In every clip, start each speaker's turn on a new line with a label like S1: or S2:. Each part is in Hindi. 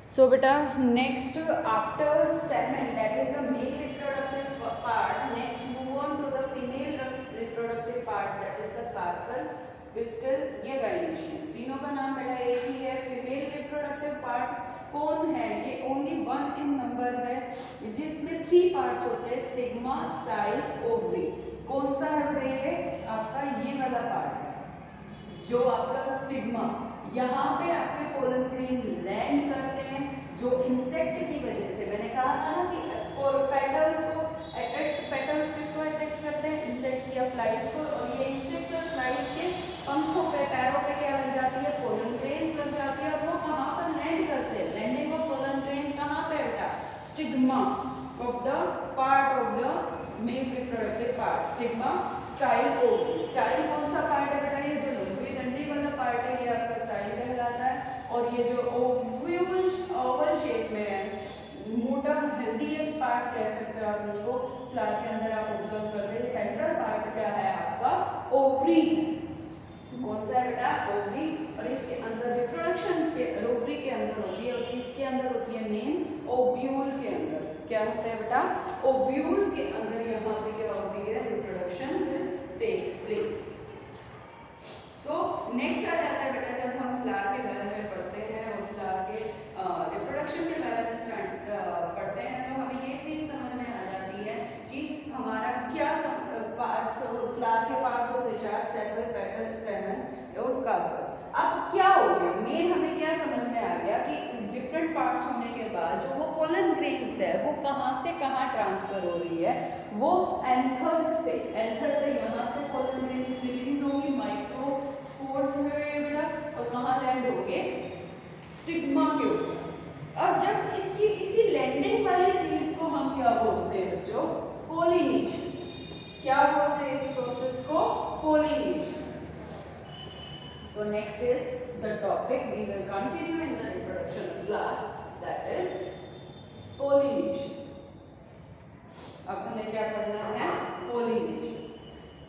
S1: So beta, next after stamen, that is the male reproductive part, next move on to the female reproductive part, that is the carpal, pistil या gynoecium. तीनों का नाम बेटा एक ही है. फीमेल रिप्रोडक्टिव पार्ट कौन है? ये ओनली वन इन नंबर है जिसमें 3 पार्ट्स होते हैं, स्टिग्मा, स्टाइल, ओवरी. कौन सा है ये? आपका ये वाला पार्ट है जो आपका स्टिग्मा. यहाँ पे आपके पोलन ग्रेन लैंड करते हैं जो इंसेक्ट की वजह से, मैंने कहा था ना कि पेटल्स को अट्रैक्ट, पेटल्स किसको अट्रैक्ट करते हैं? इंसेक्ट्स या फ्लाइज को. और ये इंसेक्ट्स और फ्लाइज के पंखों पे, पैरों पे क्या लग जाती है? पोलन ग्रेन्स लग जाती है. और वो कहाँ पर लैंड करते हैं? लैंडिंग ऑफ पोलन ग्रेन कहाँ पे बेटा? Stigma of the part of the male reproductive part. Stigma, style, ovary. Style कौन सा पार्ट है बेटा? ये जो लंबी डंडी वाला पार्ट है ये आपका स्टाइल कहलाता है. और ये जो ओवल शेप में है, मोटा हेल्दी पार्ट कह सकते हो आप इसको, फ्लावर के अंदर आप ऑब्जर्व करते हैं. सेंट्रल पार्ट क्या है आपका? ओवरी. कौन सा है बेटा? ओवरी. और इसके अंदर रिप्रोडक्शन के ओवरी के अंदर होती है. और किसके अंदर होती है? मेन ओव्यूल के अंदर. क्या होता है बेटा? ओव्यूल के अंदर यहाँ पे क्या होती है? Reproduction will takes place. So next आ जाता है बेटा, जब हम फ्लावर के बारे में पढ़ते हैं और फ्लावर के रिप्रोडक्शन के बारे में पढ़ते हैं तो हमें ये चीज़ समझ में आ जाती है कि हमारा क्या पार्ट्स, फ्लावर के पार्ट्स होते हैं 4, सेपल, पेटल, स्टेमन और कार्पल. अब क्या हो गया? मेन हमें क्या समझ में आ गया कि डिफरेंट पार्ट्स होने के बाद जो वो पोलन ग्रेन्स है वो कहाँ से कहाँ ट्रांसफर हो रही है? वो एंथर से यहाँ से पोलन ग्रेन्स रिलीज होंगी माइक्रो स्पोर्स में बेटा, और कहाँ लैंड होंगे? स्टिग्मा के ऊपर. और जब इसकी इसी लैंडिंग वाली चीज को हम क्या बोलते हैं बच्चों? पोलिनेशन. क्या बोलते हैं इस प्रोसेस को? Pollination. So next is the topic we will continue in the reproduction of flower, that is pollination. अब हमें क्या पढ़ना है? pollination.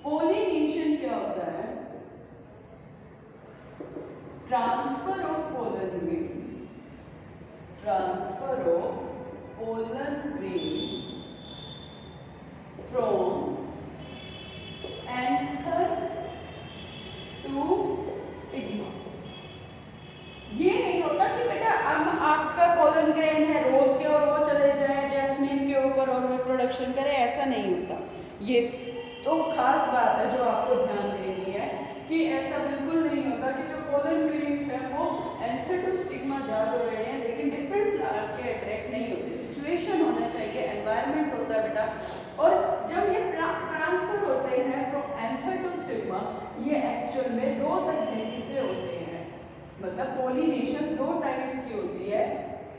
S1: pollination क्या होता है? Transfer of pollen grains. Transfer of pollen grains from anther to stigma. ये नहीं होता कि बेटा अब आपका पोलन ग्रेन है रोज के और वो चले जाए जैस्मीन के ऊपर और रिप्रोडक्शन करे, ऐसा नहीं होता. ये तो खास बात है जो आपको ध्यान देनी है कि ऐसा बिल्कुल नहीं होता कि जो पोलन ग्रेन्स है वो एंथर टू स्टिग्मा जा तो रहे हैं लेकिन डिफरेंट फ्लावर्स के अट्रैक्ट नहीं होते. सिचुएशन होना चाहिए, एनवायरनमेंट होता है बेटा. और जब ये ट्रांसफर होते हैं फ्रॉम एंथर टू स्टिग्मा, ये एक्चुअल में 2 तरीके से होते हैं. मतलब पोलिनेशन 2 टाइप्स की होती है,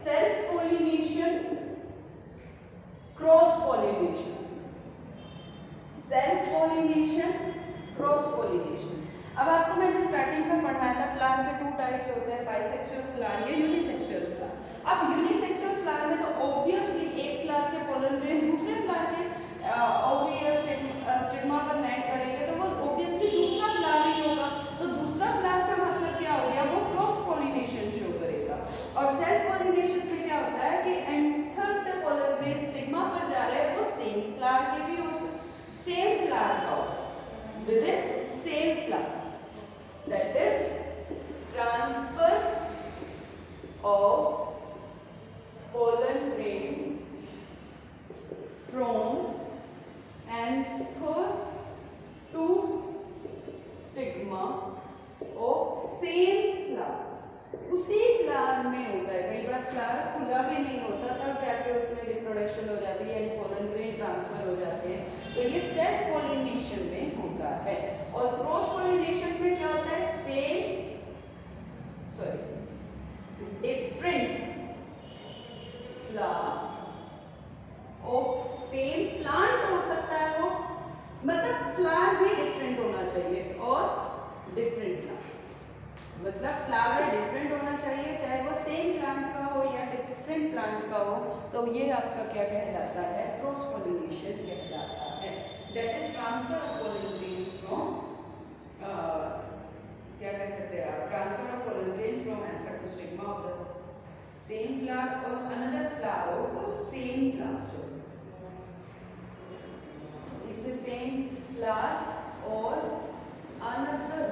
S1: self pollination, cross pollination. Self pollination, cross pollination. अब आपको मैंने स्टार्टिंग में पढ़ाया था फ्लावर के 2 टाइप्स होते हैं, बाइसेक्सुअल फ्लावर या यूनिसेक्सुअल फ्लावर. अब यूनिसेक्सुअल फ्लावर में तो ऑब्वियसली एक फ्लावर के पोलन ग्रेन दूसरे फ्लावर के ओवरी या स्टिग्मा पर लैंड करेंगे तो वो ऑब्वियसली दूसरा फ्लावर ही होगा. तो दूसरा फ्लावर का मतलब क्या हो गया? वो क्रॉस पोलिनेशन शो करेगा. और सेल्फ पोलिनेशन में क्या होता है कि एंथर से पोलन ग्रेन स्टिग्मा पर जा रहे हैं, वो सेम फ्लावर के भी सेम फ्लावर का होगा, with in same flower. That is transfer of pollen grains from anther to stigma of same flower. उसी फ्लावर में होता है. कई बार फ्लावर खुला भी नहीं होता तब जाके उसमें रिप्रोडक्शन हो जाती है यानी पोलन ग्रेन ट्रांसफर हो जाते हैं. तो ये सेल्फ पोलिनेशन में होता है. और क्रॉस पोलिनेशन में क्या होता है? Different flower of same plant हो सकता है वो, मतलब फ्लावर भी डिफरेंट होना चाहिए और डिफरेंट फ्लावर, मतलब फ्लावर डिफरेंट होना चाहिए चाहे वो सेम प्लांट का हो या डिफरेंट प्लांट का हो. तो ये आपका क्या कहलाता है? क्रॉस पोलिनेशन कहलाता है. That is transfer of pollen grains from, क्या कह सकते हैं आप? Transfer of pollen grain from anther to stigma of the same flower or another flower of same plant. It's the same flower or another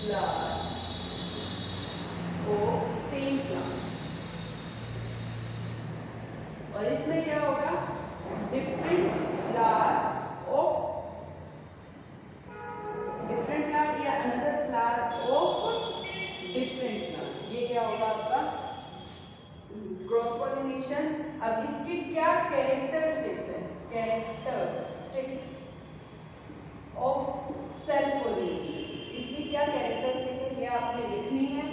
S1: flower of same plant. और इसमें क्या होगा, डिफरेंट फ्लावर या another flower of different plant, ये क्या होगा आपका क्रॉस पॉलिनेशन। अब इसके क्या कैरेक्टरिस्टिक्स हैं, कैरेक्टरिस्टिक्स ऑफ सेल्फ पॉलिनेशन, इसकी क्या कैरेक्टरिस्टिक है ये आपने लिखनी है।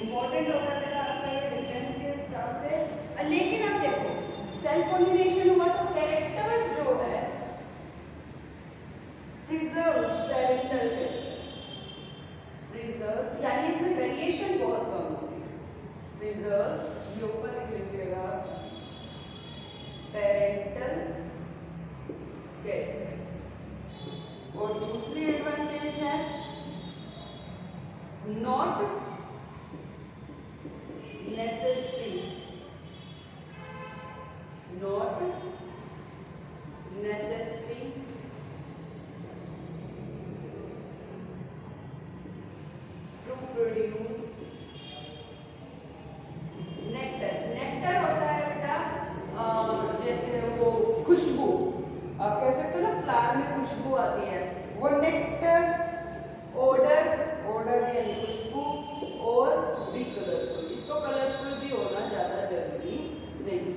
S1: इंपॉर्टेंट होगा बेटा आपका ये रेफरेंस के हिसाब से। लेकिन अब देखो सेल्फ पॉलिनेशन हुआ तो कैरेक्टर्स जो है प्रिजर्व्स पैरेंटल प्रिजर्व्स, यानी इसमें वेरिएशन बहुत कम होती है। प्रिजर्व्स ये ऊपर लिख लीजिएगा पैरेंटल कैरेक्टर। और दूसरी एडवांटेज है not necessary to produce nectar. Nectar होता है बेटा जैसे वो खुशबू, आप कह सकते हो ना फ्लावर में खुशबू आती है, वो नेक्टर। ओडर यानी खुशबू, और भी कलरफुल, इसको कलरफुल भी होना ज़्यादा जरूरी नहीं।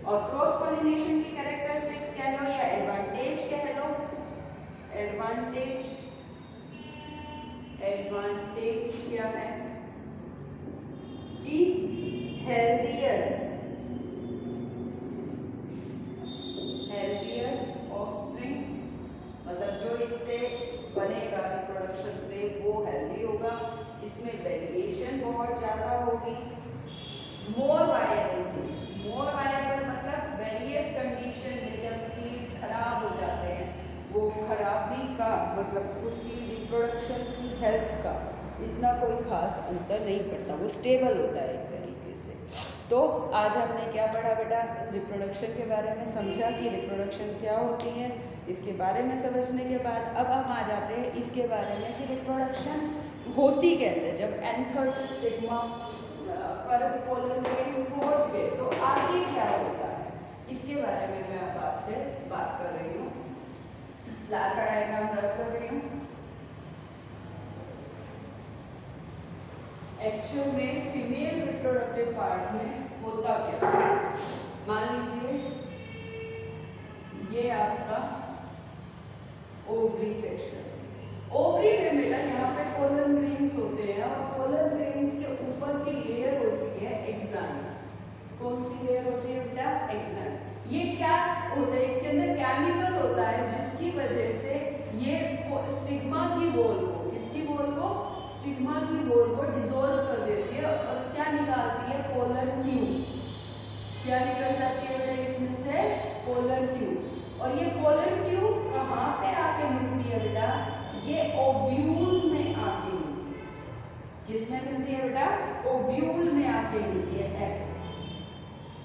S1: और क्रॉस पॉलिनेशन की कैरेक्टरिस्टिक कह लो या एडवांटेज कह लो, एडवांटेज क्या है कि हेल्दियर ऑफस्प्रिंग्स, मतलब जो इससे बनेगा रिप्रोडक्शन से वो हेल्दी होगा, इसमें वेरिएशन बहुत ज़्यादा होगी। मोर वायबल मतलब वेरियस कंडीशन में जब सीड्स खराब हो जाते हैं, वो खराबी का मतलब उसकी रिप्रोडक्शन की हेल्थ का इतना कोई खास अंतर नहीं पड़ता, वो स्टेबल होता है एक तरीके से। तो आज हमने क्या पढ़ा बेटा, रिप्रोडक्शन के बारे में समझा कि रिप्रोडक्शन क्या होती है। इसके बारे में समझने के बाद अब हम आ जाते हैं इसके बारे में कि रिप्रोडक्शन होती कैसे। जब एंथर से स्टिग्मा पर पोलन ग्रेन्स पहुंच गए तो आगे क्या होता है, इसके बारे में मैं अब आपसे बात कर रही हूँ। फ्लावर का डायग्राम ड्रा कर रही हूँ। एक्चुअल में फीमेल रिप्रोडक्टिव पार्ट में होता क्या, मान लीजिए ये आपका ओवरी सेक्शन। ओवरी में बेटा यहाँ पे पोलन ग्रेन्स होते हैं और पोलन ग्रेन्स के ऊपर की लेयर होती है एक्साइन। कौन सी लेयर होती है बेटा, एक्साइन। ये क्या होता है, इसके अंदर केमिकल होता है जिसकी वजह से ये स्टिग्मा की वॉल को, इसकी वॉल को, स्टिग्मा की वॉल को डिसॉल्व कर देती है और क्या निकालती है, पोलन ट्यूब। क्या निकल जाती है बेटा इसमें से, पोलन ट्यूब। और ये पोलन ट्यूब कहाँ पे आके मिलती है बेटा, ये ओव्यूल में आके मिलती है। किसमें मिलती है बेटा, ओव्यूल में आके मिलती है। ऐसे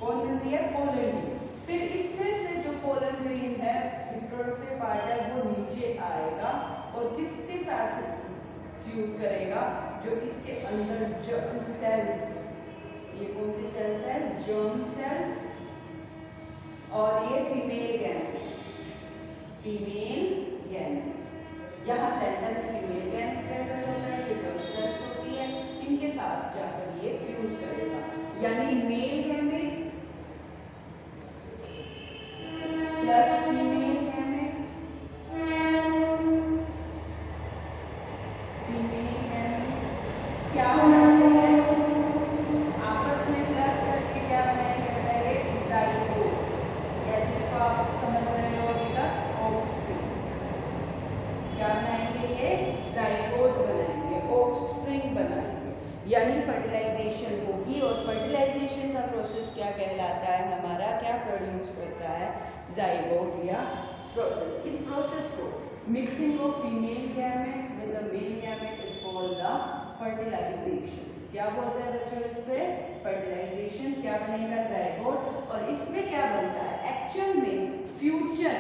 S1: कौन मिलती है, पोलन ट्यूब। फिर इसमें से जो पोलन ग्रेन है, रिप्रोडक्टिव पार्ट है, वो नीचे आएगा और किसके साथ फ्यूज करेगा, जो इसके अंदर जर्म सेल्स, ये कौन सी सेल्स है, जर्म सेल्स, और ये फीमेल गैमेट, यहाँ सेंटर में फीमेल गैमेट प्रेजेंट होता है, ये जर्म सेल्स होती है, इनके साथ जाकर ये फ्यूज करेगा। यानी male gamete plus female gamete, क्या बनाते हैं, आपस में प्लस करके क्या बनाएंगे बेटा, ये जाइगोट, या जिसको आप समझ रहे हो अभी तक ऑफस्प्रिंग। क्या बनाएंगे, ये जाइगोट बनाएंगे, ऑफस्प्रिंग बनाएंगे, यानी फर्टिलाइजेशन होगी। और फर्टिलाइजेशन का प्रोसेस क्या कहलाता है हमारा, क्या प्रोड्यूस करता है, जाइगोट या प्रोसेस। इस प्रोसेस को mixing of female gamete with the male gamete is called the fertilization. क्या बोलते हैं बच्चों इससे? फर्टिलाइजेशन। क्या बनेगा? जाइगोट। और इसमें क्या बनता है एक्चुअल में? फ्यूचर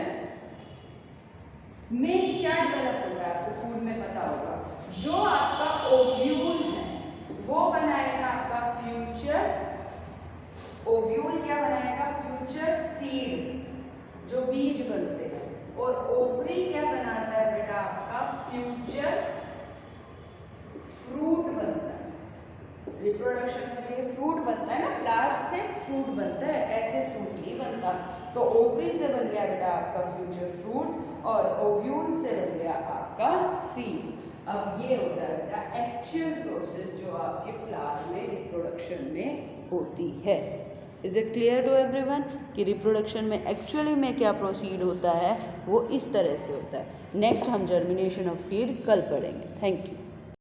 S1: में क्या डेवलप होता है आपको फूड में पता होगा, जो आपका ओव्यूल है वो बनाएगा आपका फ्यूचर। ओव्यूल क्या बनाएगा? फ्यूचर सीड, जो बीज बनते हैं। और ओवरी क्या बनाता है बेटा? आपका फ्यूचर फ्रूट बनता है। रिप्रोडक्शन के लिए फ्रूट बनता है ना, फ्लावर से फ्रूट बनता है, ऐसे फ्रूट नहीं बनता। तो ओवरी से बन गया बेटा आपका फ्यूचर फ्रूट और ओव्यूल से बन गया आपका सीड। अब ये होता है बेटा एक्चुअल प्रोसेस जो आपके फ्लावर में रिप्रोडक्शन में होती है। Is it clear to everyone कि रिप्रोडक्शन में एक्चुअली में क्या प्रोसीड होता है? वो इस तरह से होता है। नेक्स्ट हम जर्मिनेशन ऑफ सीड कल पढ़ेंगे। Thank you.